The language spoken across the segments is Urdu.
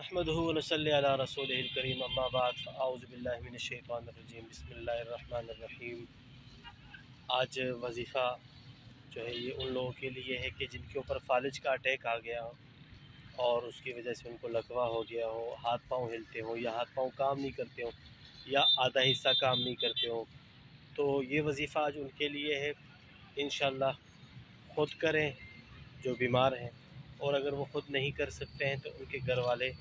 نحمده ونصلی علی رسولہ الکریم اما بعد فاعوذ باللہ من الشیطان الرجیم بسم اللہ الرحمن الرحیم۔ آج وظیفہ جو ہے یہ ان لوگوں کے لیے ہے کہ جن کے اوپر فالج کا اٹیک آ گیا ہو اور اس کی وجہ سے ان کو لکوہ ہو گیا ہو، ہاتھ پاؤں ہلتے ہوں یا ہاتھ پاؤں کام نہیں کرتے ہوں یا آدھا حصہ کام نہیں کرتے ہوں، تو یہ وظیفہ آج ان کے لیے ہے۔ انشاءاللہ خود کریں جو بیمار ہیں، اور اگر وہ خود نہیں کر سکتے ہیں تو ان کے گھر والے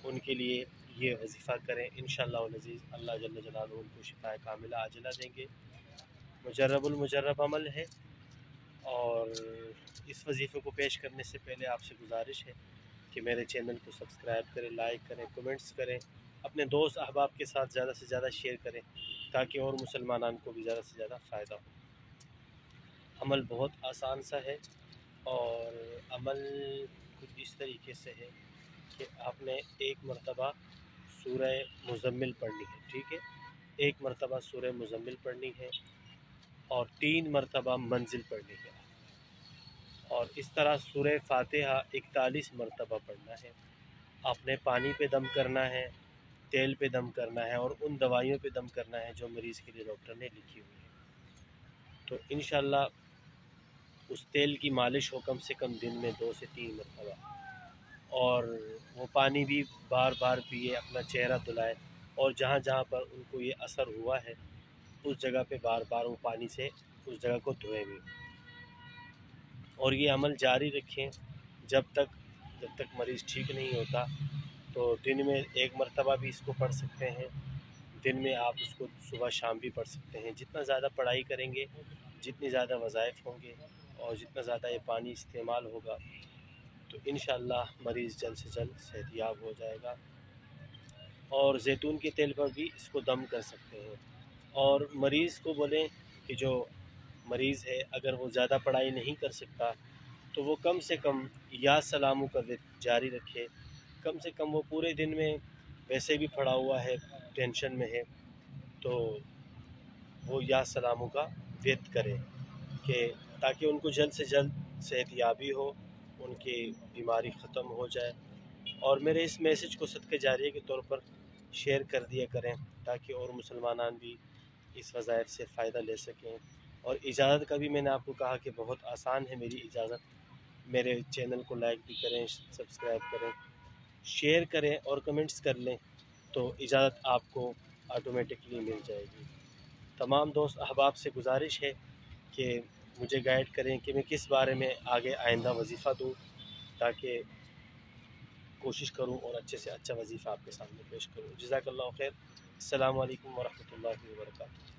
ان کے لیے یہ وظیفہ کریں۔ انشاءاللہ العزیز اللہ جل جلالہ ان کو شفاء کاملہ عاجلہ دیں گے۔ مجرب المجرب عمل ہے، اور اس وظیفے کو پیش کرنے سے پہلے آپ سے گزارش ہے کہ میرے چینل کو سبسکرائب کریں، لائک کریں، کمنٹس کریں، اپنے دوست احباب کے ساتھ زیادہ سے زیادہ شیئر کریں تاکہ اور مسلمانان کو بھی زیادہ سے زیادہ فائدہ ہو۔ عمل بہت آسان سا ہے، اور عمل کچھ اس طریقے سے ہے کہ آپ نے ایک مرتبہ سورہ مزمل پڑھنی ہے، ٹھیک ہے؟ ایک مرتبہ سورہ مزمل پڑھنی ہے اور 3 مرتبہ منزل پڑھنی ہے، اور اس طرح سورہ فاتحہ 41 مرتبہ پڑھنا ہے۔ آپ نے پانی پہ دم کرنا ہے، تیل پہ دم کرنا ہے، اور ان دوائیوں پہ دم کرنا ہے جو مریض کے لیے ڈاکٹر نے لکھی ہوئی ہے۔ تو انشاءاللہ اس تیل کی مالش ہو کم سے کم دن میں 2 سے 3 مرتبہ، اور وہ پانی بھی بار بار پیے، اپنا چہرہ دھلائے، اور جہاں جہاں پر ان کو یہ اثر ہوا ہے اس جگہ پہ بار بار وہ پانی سے اس جگہ کو دھوئیں بھی، اور یہ عمل جاری رکھیں جب تک مریض ٹھیک نہیں ہوتا۔ تو دن میں 1 مرتبہ بھی اس کو پڑھ سکتے ہیں، دن میں آپ اس کو صبح شام بھی پڑھ سکتے ہیں۔ جتنا زیادہ پڑھائی کریں گے، جتنی زیادہ وظائف ہوں گے، اور جتنا زیادہ یہ پانی استعمال ہوگا، تو انشاءاللہ مریض جلد سے جلد صحت یاب ہو جائے گا۔ اور زیتون کے تیل پر بھی اس کو دم کر سکتے ہیں۔ اور مریض کو بولیں کہ جو مریض ہے اگر وہ زیادہ پڑھائی نہیں کر سکتا تو وہ کم سے کم یا سلامو کا ورد جاری رکھے۔ کم سے کم وہ پورے دن میں ویسے بھی پڑھا ہوا ہے، ٹینشن میں ہے، تو وہ یا سلامو کا ورد کرے کہ تاکہ ان کو جلد سے جلد صحت یابی ہو، ان کی بیماری ختم ہو جائے۔ اور میرے اس میسج کو صدقہ جاریہ کے طور پر شیئر کر دیا کریں تاکہ اور مسلمانان بھی اس وظائف سے فائدہ لے سکیں۔ اور اجازت کا بھی میں نے آپ کو کہا کہ بہت آسان ہے میری اجازت۔ میرے چینل کو لائک بھی کریں، سبسکرائب کریں، شیئر کریں اور کمنٹس کر لیں، تو اجازت آپ کو آٹومیٹکلی مل جائے گی۔ تمام دوست احباب سے گزارش ہے کہ مجھے گائیڈ کریں کہ میں کس بارے میں آگے آئندہ وظیفہ دوں، تاکہ کوشش کروں اور اچھے سے اچھا وظیفہ آپ کے سامنے پیش کروں۔ جزاک اللہ خیر۔ السلام علیکم ورحمۃ اللہ وبرکاتہ۔